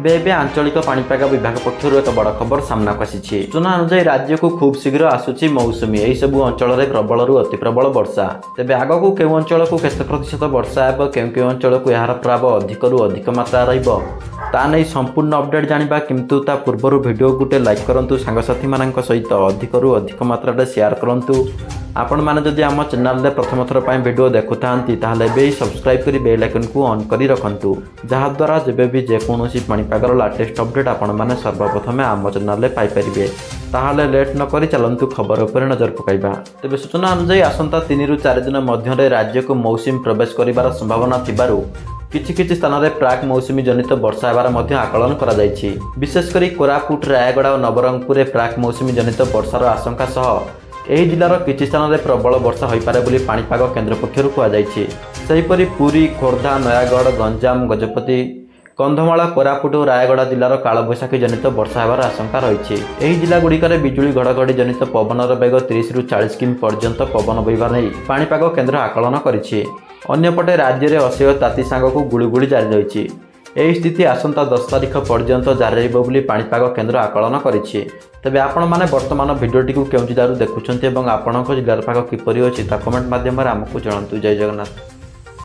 एबे आंचलिक पाणीपाग विभाग पक्षर एक बड़ खबर सामना को आसी। सूचना अनुसार राज्य को खूब शीघ्र आसूची मौसुमी। यही सबू अंचल में प्रबल अति प्रबल वर्षा। तेज आग को केउं अंचल को केते प्रतिशत वर्षा हेब, केउं अंचल को यार प्रभाव अधिक अधिक मात्रा ता नहीं संपूर्ण अपडेट जानिबा, किंतु ता पूर्वर वीडियो गुटे लाइक करंतु, सांगसाथी मानक सहित अधिक अधिक मात्रा शेयर करंतु। आपण माने जदि आम चैनल रे प्रथम थर पय वीडियो देखुथांती ताहले बे सब्सक्राइब करी बेल आइकन को ऑन करी रखंतु, जहा द्वारा जेबे भी जे कोनोसी पाणीपागर लेटेस्ट अपडेट आपण माने सर्वप्रथमे आम चैनल रे पाई परिबे। ताहले लेट न करी चलंतु खबर उपर नजर पकाइबा। तेबे सूचना अनुसार आसंता 3 रु 4 दिन मध्य राज्य को मौसुमी प्रवेश करिवार संभावना थिबारु किछि स्थान में प्राक मौसुमी जनित वर्षा हेबार मध्य आकलन करा जायछि। विशेषकर कोरापुट, रायगढ़ और नवरंगपुर प्राक मौसुमी जनित वर्षार आशंका सह एही जिलार किछि स्थान में प्रबल वर्षा होइपारे बोली पाणीपाग केन्द्र पक्षरु कुहाଯାଇଛି। सेहिपरि पुरी, खोर्धा, नयागढ़, गंजाम, गजपति, कंधमाल, कोरापुट और रायगढ़ जिलार कालबैशाखी जनित वर्षा हेबार आशंका रही। एही जिला गुड़िकर बिजुली घड़घड़ी जनित पवनर बेग 30 रु 40 किमी पर्यंत पवन बहिबा नहीं पाणीपाग केन्द्र आकलन करिछि। अन्यपटे राज्य में असह्य ताती सांग को गुड़गुड़ी जारी रही। यही स्थिति आसंता 10 तारिख पर्यंत जारी रही पाणीपाग केन्द्र आकलन करिछि। तेबे आपण माने वर्तमान भिडियोटी को केउं जिल्लारू देखुछन्ते एवं आपणक जिल्लार पाग किपरि अछि ता कमेंट माध्यम आमको जणांतु। जय जगन्नाथ।